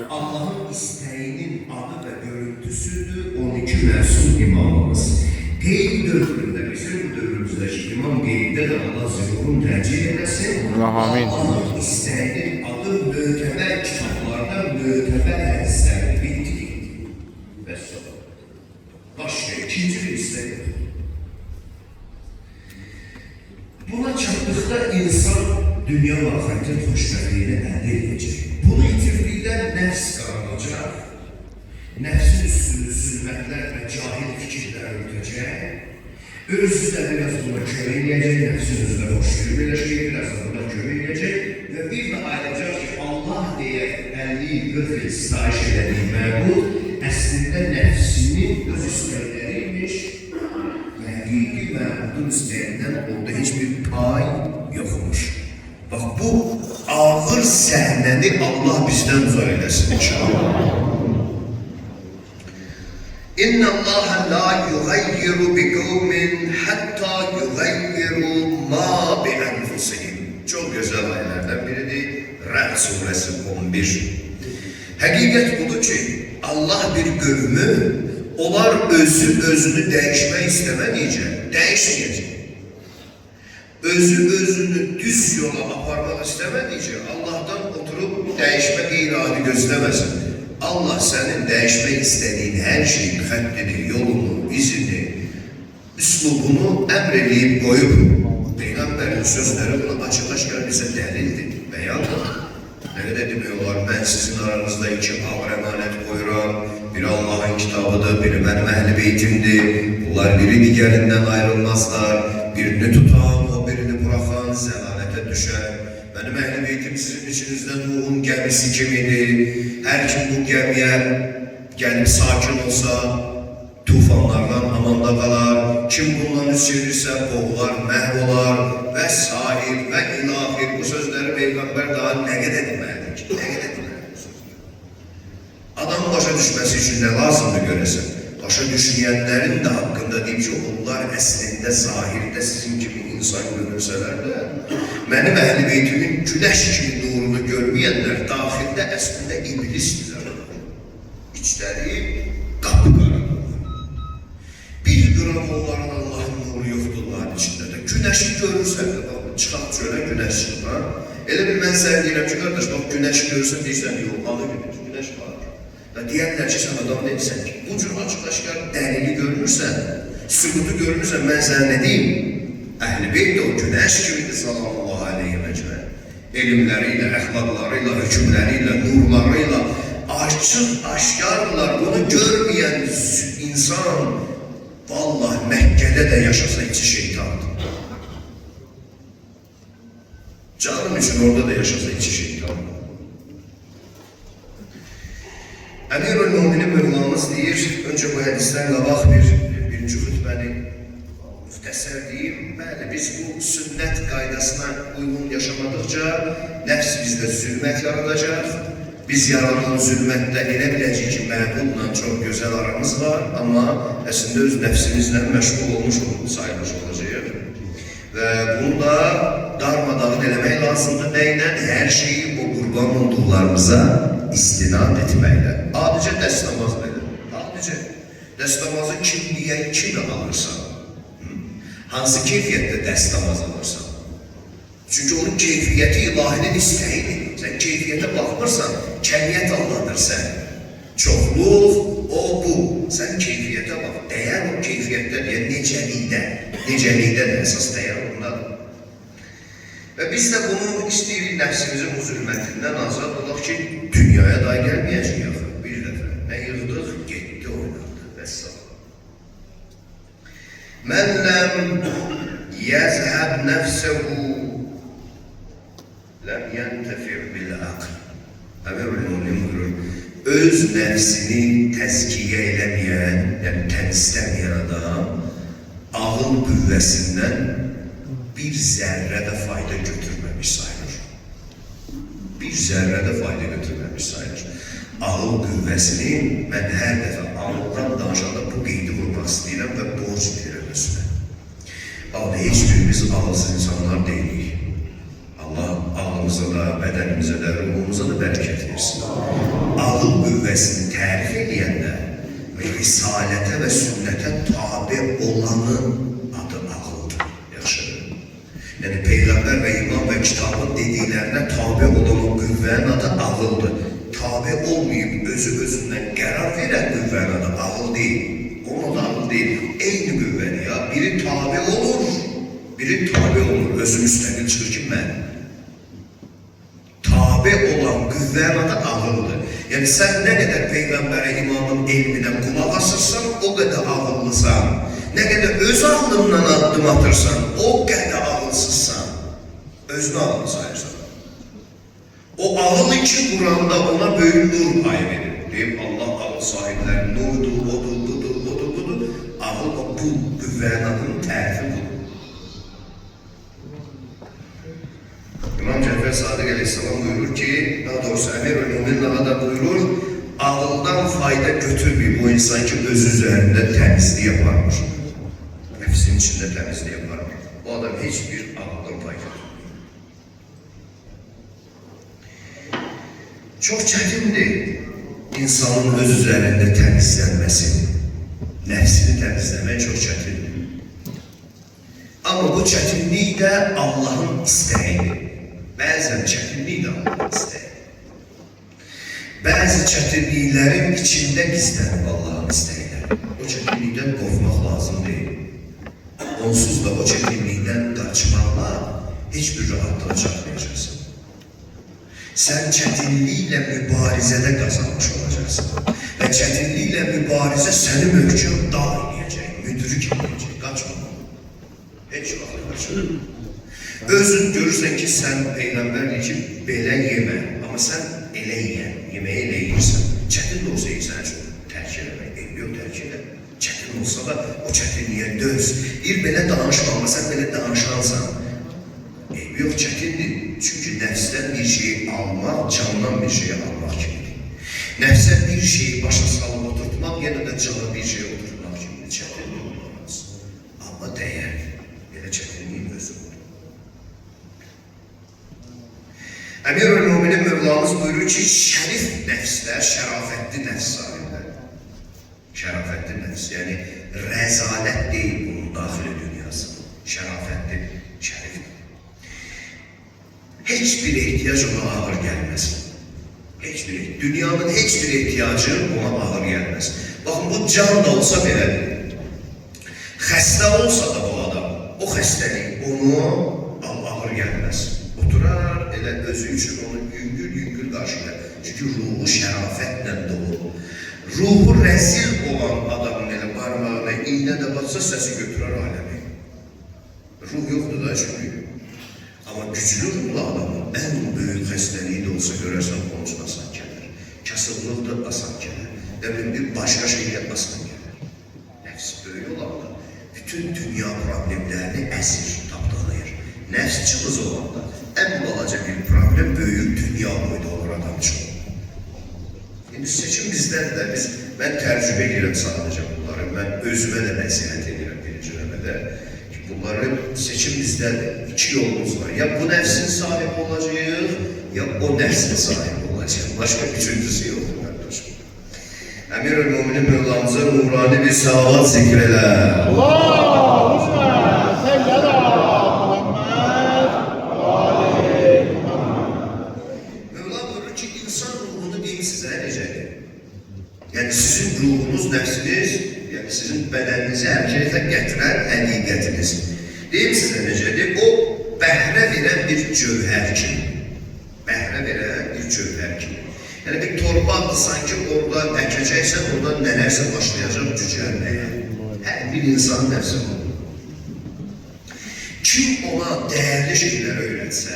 Allah'ın isteğinin adı ve görüntüsüdür 12 mesul imamımız. Qeyb dövründə, bizim bu dövrümüzdəki İmam Qeybdə də Allah zühurun təcil eləsin. Amin. Allah'ın isteğinin adı mötəbər kitablardan mötəbər hədislərini bildirik. Və sonra. Başka ikinci bir isteği. Buna çatdıqda insan dünya və axirətin xoşbəxtliyini əldə edəcək. Bunu itirdikdə nəfs qaralacaq, nəfsin üstünü zülmətlər və cahil fikirlər örtəcək, özü də biraz buna kömək edəcək, nəfsin özünə xoşgörü birləşəcək, biraz da buna kömək edəcək və bir də ayrılacaq ki, Allah deyə 50-40 il sitayiş elədiyi məbud əslində nəfsinin öz istəkləriymiş və həqiqi məbudun istəyindən orada heç bir pay yoxmuş. Bax, bu ağır səhnəni Allah bizdən uzaq eləsin inşallah. İnna Allah la yughayyiru bi qawmin hatta yughayyiru ma bi anfusihim. Çox gözəl ayələrdən biridir. Rəd surəsi 11. Həqiqət budur ki, Allah bir qövmü, onlar özünü dəyişmək istəmədikcə dəyişməyəcək. Özünü düz yola aparmaq istəmədikcə Allah'tan oturup dəyişmə qeyri-adi gözləməsin. Allah sənin dəyişmək istədiyin hər şeyin xəttini, yolunu, izini, üslubunu əmr eləyib qoyub. Peyğəmbərin sözləri buna açıq-aşkar bizə dəlildir, bəyandır. Nə qədər demək olar, mən sizin aranızda iki ağır əmanət qoyuram, biri Allah'ın kitabıdır, biri mənim əhl-i beytimdir. Bunlar biri digərindən ayrılmazlar, birini tutan, o birini bıraxan, zəlalətə düşər. Mənim əhl-i beytim sizin içinizdən Nuhun gəmisi kimidir. Hər kim bu gəmiyə gəlib sakin olsa, tufanlardan amanda qalar. Kim bundan üz çevirirsə, boğular, məhv olar və sahir və ilahir. Bu sözləri Peyğəmbər daha nə qədər deməlidir ki? Nə qədər deməlidir bu sözləri? Adam başa düşməsi üçün nə lazımdır görəsən? Başa düşməyənlərin də haqqında deyib ki, onlar əslində zahirdə sizin kimi insan görürsələr də, mənim əhl-i beytimin güləş kimi nurunu görməyənlər daxildə əslində iblisdirlər. İçləri qapqaradır. Bir qram onların Allah'ın nuru yoxdur onların içində də. Güneşi görürsən də, çıxaq çölə güneş çıxar. Elə bir mən sənə deyirəm ki, qardaş, bax, güneşi görürsən, deyirsən, yox, alı güneş var. Və deyərlər ki, sən adam deyirsən ki, bu cür açıq-aşkar dəlili görmürsən, sübutu görmürsən, mən sənə nə deyim? Əhl-i beyt də o güneş kimidir sallallahu aleyhi və cəllə. Elmləriyle, əxlaqlarıyla, hükümləriyle, nurlarıyla açıq-aşkarlar. Bunu görməyən insan vallahi Məkkədə də yaşasa içi şeytandır. Canım üçün orada da yaşasa içi şeytandır. Əmir-ül-Müminin Mövlamız deyir, öncə bu hədisdən qabaq birinci xütbəni müxtəsər deyim. Bəli, biz bu sünnət qaydasına uyğun yaşamadıqca nəfs bizdə zülmət yaradacaq. Biz yaradan zülmətdə elə biləcək ki, məbudla çox gözəl aramız var, amma əslində öz nəfsimizlə məşğul olmuş sayılmış olacaq. Və bunu da darmadağın eləmək lazımdır. Nəylə? Hər şeyi o qurban olduqlarımıza istinad etməklə. Adicə dəst namaz verir. Adicə dəst namazı kimi alırsan, hansı keyfiyyətdə dəst namaz alırsan? Çünki onun keyfiyyəti ilahinin istəyidir. Sən keyfiyyətə baxmırsan, kəmiyyət anladır sən. Çoxluq, o, bu. Sən keyfiyyətə bax. Dəyər o keyfiyyətdə deyə necəlikdə də əsas dəyər ondadır. Və biz də bunu istəyirik nəfsimizin bu zülmətindən azad olaq ki, dünyaya da gəlməyəcək yaxın. Bir dəfə nə yığdıq, getdi, oynadı. Vəssalam. Mən ləm yəzhəb nəfsəhu ləm yəntəfir bil-aql. Əmir-ül-Müminin buyurur, öz nəfsini təzkiyə eləməyən, yəni təmizləməyən adam ağıl qüvvəsindən bir zərrədə fayda götürməmiş sayılır. Bir zərrədə fayda götürməmiş sayılır. Ağıl qüvvəsini mən hər dəfə ağıldan danışanda bu qeydi vurmaq istəyirəm və borc verirəm üstünə. Vallahi heç birimiz ağılsız insanlar deyilik. Allah ağlımıza da, bədənimizə də, ruhumuza da bərəkət versin. ağıldır. Tabi olmayıb özü-özündən qərar verən qüvvənin adı ağıl deyil. Onun adı ağıl deyil. Eyni qüvvədir ya. Biri tabi olur, biri tabi olur. Özü müstəqil çıxır ki, mən. Tabi olan qüvvənin adı ağıldır. Yəni, sən nə qədər Peyğəmbəri imamın elmindən qulaq asırsan, o qədər ağıllısan. Nə qədər öz ağlından addım atırsan, o qədər ağılsızsan. Özünü ağıllı sayırsan. O ağıl iki Quranda ona böyük nur payı verir. Deyib, Allah ağıl sahibləri nurdur, odur, budur, odur, budur. Ağıl o bu qüvvənin adının tərifi budur. İmam Cəfər Sadiq Aleyhisselam buyurur ki, daha doğrusu Əmir-ül-Müminin da buyurur, ağıldan fayda götürməyib o insan ki, öz üzərində təmizliği yaparmış. Nəfsin içində təmizliği yaparmış. O adam heç bir ağıldan fayda götürməyib. Çox çətindir insanın öz üzərində təmizlənməsi. Nəfsini təmizləmək çox çətindir. Amma bu çətinlik də Allahın istəyidir. Bəzən çətinlik də Allahın istəyidir. Bəzi çətinliklərin içində gizlənib Allahın istəkləri. O çətinlikdən qorxmaq lazım deyil. Onsuz da o çətinlikdən qaçmaqla heç bir rahatlığa çatmayacaqsın. Sən çətinliklə mübarizədə qazanmış olacaqsın. Və çətinliklə mübarizə səni möhkəm dağ eləyəcək, müdürük eləyəcək, qaçma. Heç vaxt qaçma. Özün görürsən ki, sən Peyğəmbərdir ki, belə yemə, amma sən elə yiyən, yeməyi elə yiyirsən. Çətin də olsa yiyirsən üçün tərk eləmək, yox tərk elə. Çətin olsa da o çətinliyə döz. Bir belə danışma, amma sən belə danışansan. Yox, çətindir. Çünki nəfsdən bir şeyi almaq, candan bir şeyi almaq kimidir. Nəfsə bir şeyi başa salıb oturtmaq, yenə də cana bir şeyi oturtmaq kimidir. Çətindir olmaz. Amma dəyər. Belə çətinliyin özü olur. Əmir-ül-Müminin Mövlamız buyurur ki, şərif nəfslər, şərafətli nəfs sahiblər. Şərafətli nəfs, yəni rəzalət deyil bunun daxili dünyası. Şərafətli, şərifdir. Heç bir ehtiyac ona ağır gəlməz. Dünyanın heç bir ehtiyacı ona ağır gəlməz. Baxın, bu can da olsa belədir. Xəstə olsa da bu adam, o xəstəlik onu ağır gəlməz. Oturar, elə özü üçün onu yüngül qarşılar. Çünki ruhu şərafətlə dolu. Ruhu rəzil olan adamın elə parmağına iynə də batsa səsi götürər aləmi. Ruh yoxdur da çünki. Amma güclü ruhlu adamın ən böyük xəstəliyi də olsa görərsən, onun üçün asan gəlir. Kasıblıq da asan gəlir. Və bir başqa şeylə asan gəlir. Nəfs böyük olanda bütün dünya problemlərini əsir, tapdalayır. Nəfs cılız olanda ən balaca bir problem böyük dünya boyda olur adam üçün. Yəni seçim bizdədir də, mən təcrübə edirəm sadəcə bunları, mən özümə də nəsihət edirəm birinci növbədə. Bunları seçim bizdədir, iki yolumuz var. Ya bu nəfsin sahibi olacaq, ya o nəfsin sahibi olacaq. Başqa üçüncüsü yoxdur, qardaşım. Əmir-ül-Müminin Mövlamıza nurani bir salavat zikr elə. Allahümme sellem Muhammed Mövlam buyurur ki, insan ruhunu deyim sizə necədir? Yəni sizin ruhunuz, nəfsiniz, yəni sizin bədəninizi hərəkətə gətirən həqiqətiniz. Deyim sizə necədir? O, bəhrə verən bir cövhər kimi. Bəhrə verən bir cövhər kimi. Yəni bir torba atırsan ki, orada əkəcəksən, orada nələrsə başlayacaq cücərməyə. Hər bir insanın nəfsi olur. Kim ona dəyərli şeylər öyrətsə,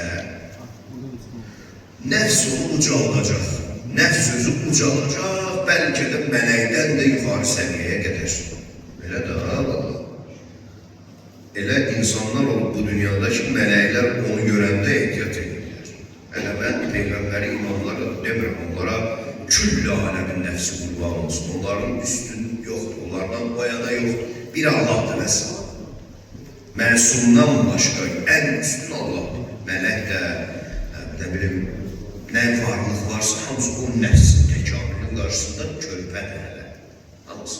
nəfs onu ucaldacaq. Nəfs özü ucalacaq, bəlkə də mələkdən də yuxarı səviyyəyə qədər. Elə də, elə insanlar olub bu dünyada ki, mələklər onu görəndə ehtiyat edirlər. Elə mən Peyğəmbəri imamlara demirəm, onlara küllə aləmin nəfsi qurban olsun. Onların üstün yoxdur, onlardan o yana yoxdur. Bir Allahdır vəssalam. Məsumdan başqa ən üstün Allahdır. Mələk də, nə bilim, nə varlıq varsa, hamısı o nəfsin təkamülün qarşısında körpədir hələ. Hamısı.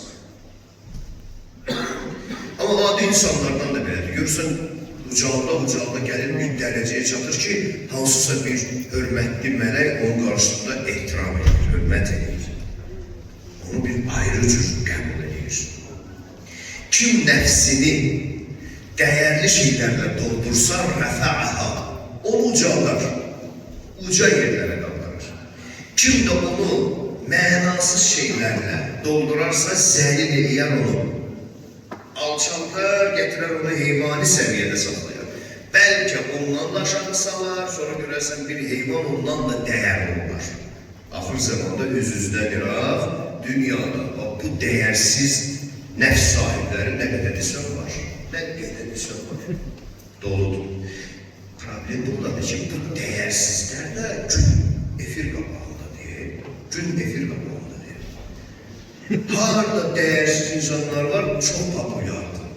Amma adi insanlardan da belədir. Görürsən, ucalda gəlir bir dərəcəyə çatır ki, hansısa bir hörmətli mələk onun qarşısında ehtiram edir, hörmət edir. Onu bir ayrı cür qəbul edir. Kim nəfsini dəyərli şeylərlə doldursa, rəfə'aha, onu ucaldar, uca yerlərə qaldırır. Kim də onu mənasız şeylərlə doldurarsa, zəlil eləyər onu. Alçaltar, gətirər onu heyvani səviyyədə saxlayar. Bəlkə ondan da aşağı salar, sonra görərsən bir heyvan ondan da dəyərli olar. Axır zamanda üz-üzdən iraq, dünyada bu dəyərsiz nəfs sahibləri nə qədər desən var, nə qədər desən var, doludur. Problem buradadır ki, bu dəyərsizlər də gün efir qapağında deyil, gün efir qapağında deyil. Harada dəyərsiz insanlar var, çox populyardır.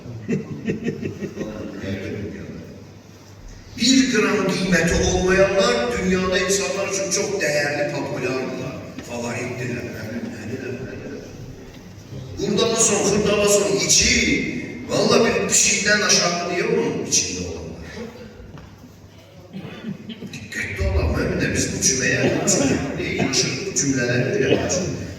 Bir gram qiyməti olmayanlar dünyada insanlar üçün çox dəyərli, populyardılar, favoritdirlər. Hurdalasın, xırdalasın, içi, valla bir pişikdən aşağı diye onun içinde olanlar. Dikkatli olalım, müminler biz bu cümleye yanaşır, bu cümleleri öğrenir.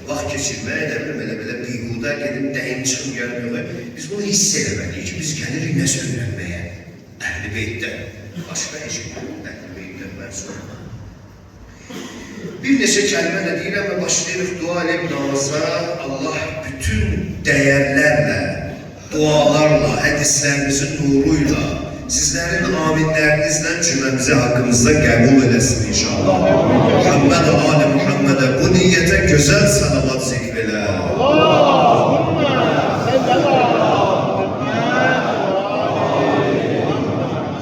Vaxt keçirməyə, nə bilim, elə beyhuda gedib dəyim çıxım gəlmiyor. Biz bunu hiss eləməliyik ki, biz gəlirik nəsə öyrənməyə. Əhl-i Beytdən, başqa heç Əhl-i Beytdən mənsub. Bir neçə kəlmə də deyirəm və başlayırıq dua eləyib namaza. Allah bütün dəyərlərlə, dualarla, hədislərimizin nuruyla, sizlərin aminlərinizlə cümləmizi haqqımızda qəbul eləsin inşallah. Muhammed Ali Muhammed'e bu niyyətə gözəl salavat zikr elə.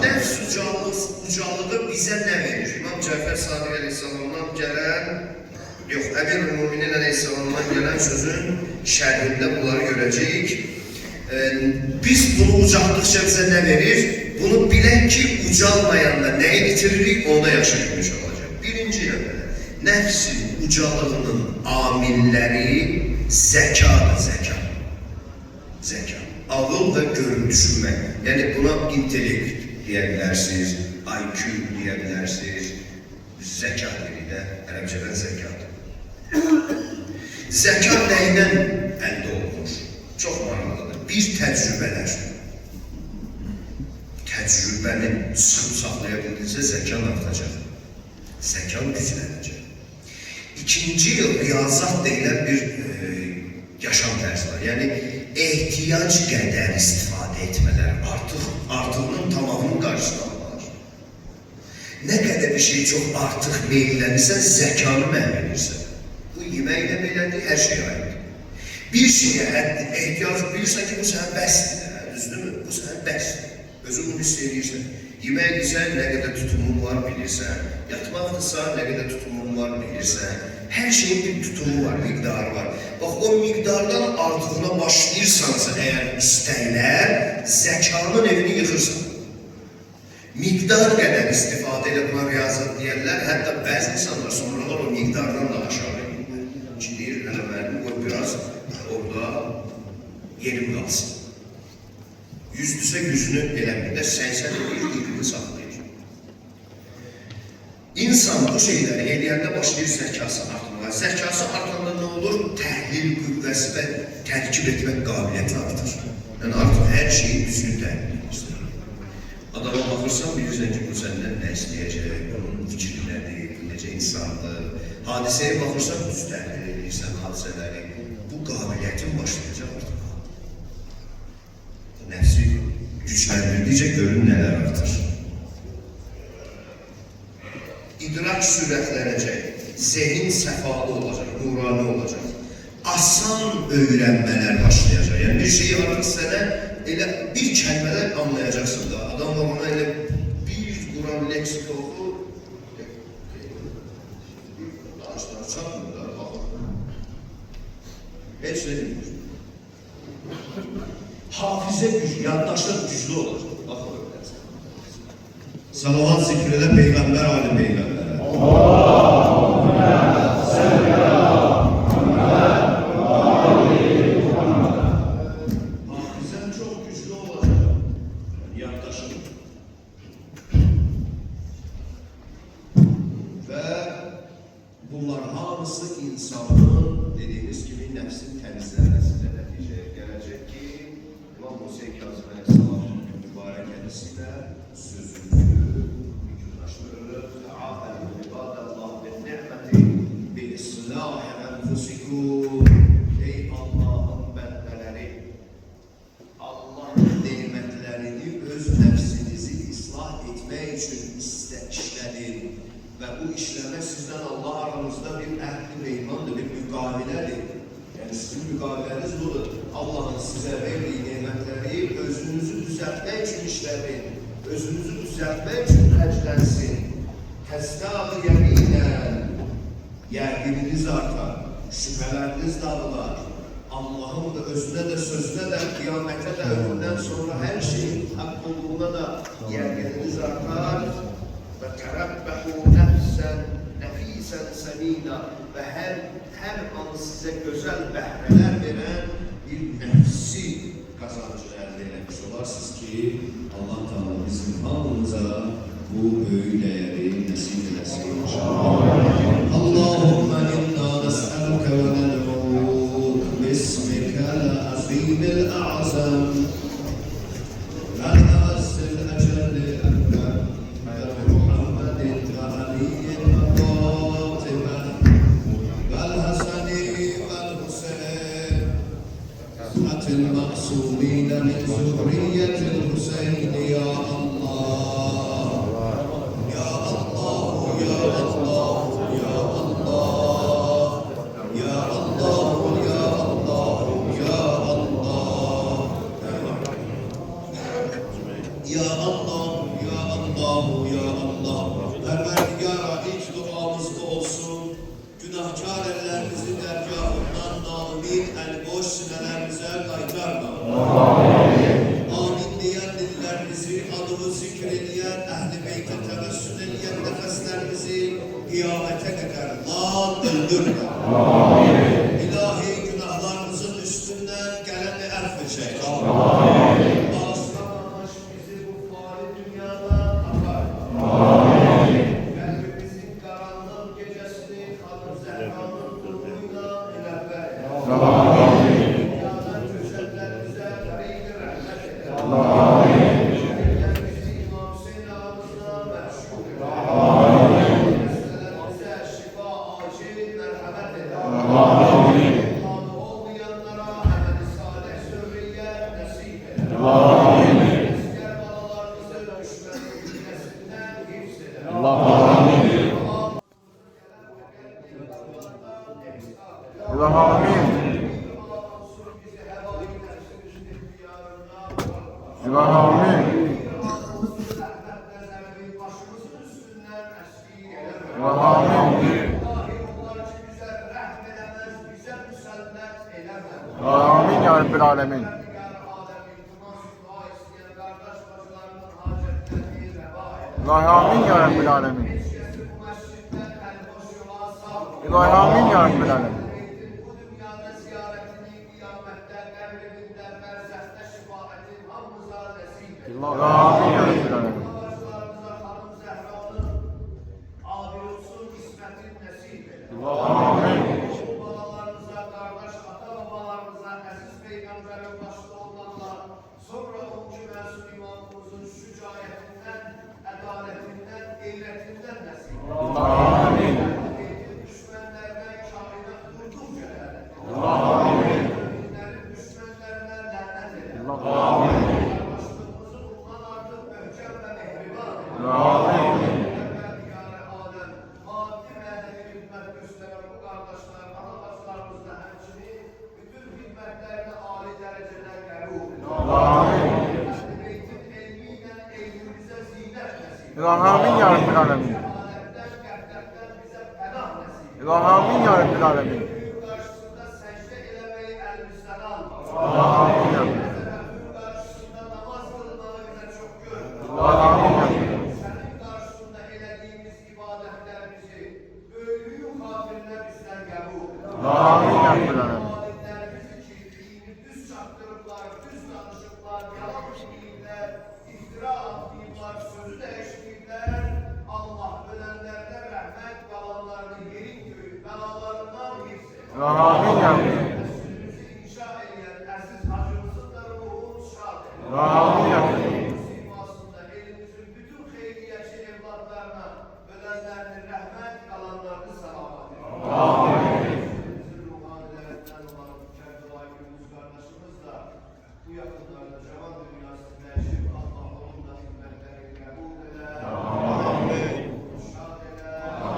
Nəfs ucalığı bizə nə verir? İmam Cəfər Sadiq Aleyhisselam'dan gələn, yox, Əmir-ül Müminin Aleyhisselam'dan gələn sözün şərhində bunları görəcəyik. Biz bunu ucaldıqca bizə nə verir? Bunu bilək ki, ucalmayanda nəyi bitiririk, onda yaxşı bilmiş olacaq. Birinci nömrədə, nəfsin ucalığının amilləri zəkadır, zəka. Zəka. Ağıl və görün düşünmək. Yəni buna intellekt deyə bilərsiniz, IQ deyə bilərsiniz, zəka deyirik də, ərəbcədən zəkadır. Zəka nəyindən əldə olunur? Çox maraqlıdır. Bir təcrübələr. Təcrübəni sıxıb saxlaya bildinsə zəkan artacaq. Zəkan güclənəcək. İkinci riyazat deyilən bir yaşam tərzi var. Yəni ehtiyac qədər istifadə etmələr, artığının tamamının qarşısına alınır. Nə qədər bir şey çox artıq meyillənirsən, zəkanı məhv edirsən. Bu yeməklə belədir, hər şey ayrıdır. Bir şeyə ehtiyac bilirsən ki, bu sənə bəsdir, düzdürmü? Bu sənə bəsdir. Özün bunu hiss edirsən. Yemək edirsən, nə qədər tutumun var bilirsən. Yatmaqdırsa, nə qədər tutumun var bilirsən. Hər şeyin bir tutumu var, miqdarı var. Bax, o miqdardan artığına başlayırsansa əgər istəklər, zəkanın evini yıxırsan. Miqdar qədər istifadə elə buna riyazat deyərlər. Hətta bəzi insanlar sonralar o miqdardan da aşağı edirlər. Ki, deyir, hələ mənim qoy biraz orada yerim qalsın. Yüzdüsə yüzünü eləməkdə 80 edir, yükünü saxlayır. İnsan bu şeyləri eləyəndə başlayır zəkası artırmağa. Zəkası artıranda nə olur? Təhlil qüvvəsi və tərkib etmək qabiliyyəti artır. Yəni artıq hər şeyi düzgün təhlil edirsən. Adama baxırsan, bilirsən ki, bu səndən nə istəyəcək, onun fikri nədir, necə insandır. Hadisəyə baxırsan, düz təhlil edirsən hadisələri. Bu qabiliyyətin başlayacaq artıq. Nəfsi gücləndirdikcə görün nələr artır. İdrak sürətlənəcək, zehin səfalı olacaq, nurani olacaq. Asan öyrənmələr başlayacaq. Yəni bir şeyi artıq sənə elə bir kəlmələr anlayacaqsın da. Adam var ona elə bir quran leksik oxu, danışlar çatmır da, baxın. Heç nə deyir. Hafizə güclü, yaddaşlar güclü olacaq. Baxın öyle. Salavat zikr elə Peyğəmbər Ali Peyğəmbərə. Allahümme salli ala Muhammed ve ali Muhammed. Hafizən çox güclü olacaq. Yaddaşın. hamısı insanın dediğimiz gibi nefsin temizlenmesiyle neticeye gelecek ki İmam Musa Kazım Aleyhisselam'ın mübarek hadisiyle sözünü mükümleştirir. Teâfel ibadallah ve ni'meti bi islâhi enfusikum. Ey Allah'ın bendeleri, Allah'ın nimetlerini öz nefsinizi ıslah etmek için işledin. Ve bu işleme sizden Allah aranızda bir ehli ve imandır, bir mukaveledir. Yani sizin mukaveleniz budur. Allah'ın size verdiği nimetleri özünüzü düzeltmek için işledin. Özünüzü düzeltmek için həclənsin. Təstâğı yeminen, yerginiz artar, şüpheleriniz dağılar. Allah'ın da özüne de sözüne de kıyamete de ölümden sonra her şeyin hak olduğuna da yergeniniz artar. Ve terebbehu nefsen nefisen semina ve her an size güzel behreler veren bir nefsi kazancı elde etmiş olarsınız ki Allah Teala bizim hamımıza bu öğü değeri nasip eylesin inşallah. Allahümme inna nes'eluke ve ned'ûk bismikel azimil a'zam vel azil ecelli ekber ve Muhammedin ve Ali'in ve Fatıma vel Hasani vel Hüseyin hatil ma'sumine min zurriyetil Hüseyin ya Allah. Ya Allah, Ya Allah, Ya Allah. Perverdigara ilk duamız bu olsun. Günahkar ellerimizi dergahından namin el boş sinelerimize kaytarma. Amin diyen dillerimizi, adımı zikrediyen, ehl-i beyte tevessül ediyen nefeslerimizi kıyamete kadar lan öldürme. İlahi günahlarımızın üstünden geleni erfecek. Bağışlamamış bizi bu fani dünyadan akar. Kalbimizin karanlık gecesini Hanım Zehra'nın nuruyla münevver et. Dünyadan göçenlerimize gayri rahmet et. Bizi İmam Hüseyin ağamızla meşhur et. Meselelerimize şifa acil merhamet et. İmanı olmayanlara amel-i salih zürriye nasip et. Esker balalarımızı düşmenin hükmesinden hifz et. Amin ya Rabbil Alemin. İlahi amin ya Rabbil Alemin. İlahi amin ya Rabbil Alemin. Bu dünyada ziyaretini kıyamette, evriminden, berzehte şifaatin hamımıza nasip et. İlahi amin ya Rabbil Alemin. Bazılarımıza Hanım Zehra'nın abi olsun, İsmet'in nasip et. Amin. Babalarımıza, kardeş, ata babalarımıza, aziz peygamberin başta olanlar, sonra oncu mensup imamımızın şücaetinden, adaletinden, eyletinden nasip et. Amin. Düşmanlarına kainat durdukça lanet et. Amin. Müminlerin düşmanlarına lanet et. Amin. Başlığımızı bundan artık möhkem ve mehriban et. Amin. Perverdigar-ı alem, maddi manevi hizmet gösteren bu kardeşler, ana bacılarımızla hemçinin bütün hizmetlerini âli derecede kabul et. Amin. Ehl-i Beyt'in ilmiyle eylimize zinet nasip et. İlahi amin ya Rabbil Alemin. Aletten, gafletten bize pənah nasip et. İlahi amin ya Rabbil Alemin. Büyük karşısında secde eləmeyi elimizden alma. İlahi amin ya Rabbil Alemin. Büyük karşısında namaz kılmağı bize çok görme. İlahi amin ya Rabbil Alemin. Senin karşısında elediğimiz ibadetlerimizi ölüyü kafirler bizden kabul et. İlahi amin ya Rabbil Alemin. Alimlerimizi kirliğini düz çaktırıplar, düz danışıplar, yalan bilgiler, iftira attılar, sözü değiştirdiler. Allah ölenlerine rahmet, kalanlarını yerin göğün, belalar Ve amin ya Rabbi. İnşa eyleyən əziz hacımızın da ruhu şad eyle. Ve amin ya Rabbi. Simasında elimizin bütün xeyriyyəçi evlatlarına ölenlerini rəhmət, qalanlarını salamat eyle. Amin. Bizim ruhanilerinden olan Kərbala Gündüz kardeşimiz de bu yakınlarda cavan dünyası değişip Allah onun da hizmetlerini kabul eder. Amin. Şad eder.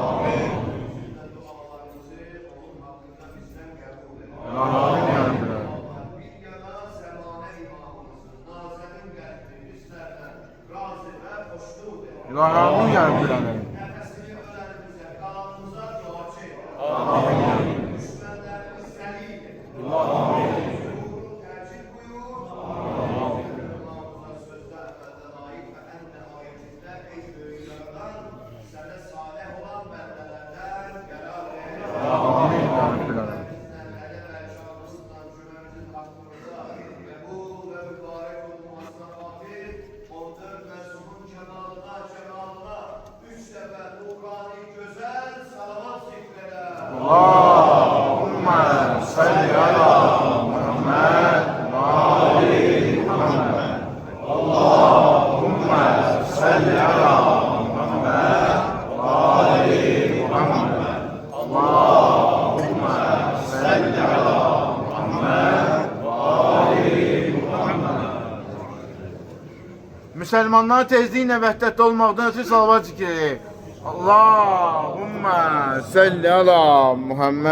Amin. Bizim de dualarımızı onun hakkında bizden kabul eder. Amin ya Rabbi. Allah bir yana semane imamımızın nazenin qəlbi bizlerden razı ve hoşnut eder. Ve amin ya Rabbi. Nefesini ölenimize, kalanımıza duacı eder. Amin. Düşmanlarımız selim eder. Amin. Ruhunu tercih buyur. Allah'ımıza sözde evvelden ait ve en nihayetinde ey büyük yaradan sana salih olan bendelerden helal eyle. Amin ya Rabbi. Bizden ele ve şanımızdan cümlemizin hakkımıza kabul ve mübarek olmasına hafif 14 mezunun kemalına, cemalına 3 sefer nurani güzel salavat zikreder. Allahümme salli ala Muhammed ve ali Muhammed. Allahümme salli ala Muhammed ve ali Muhammed. Allahümme salli ala Muhammed ve ali Muhammed. Müslümanlar tezliğine vəhdətdə olmaqdan ötürü salavat zikr edək. Allahümme salli ala Muhammed.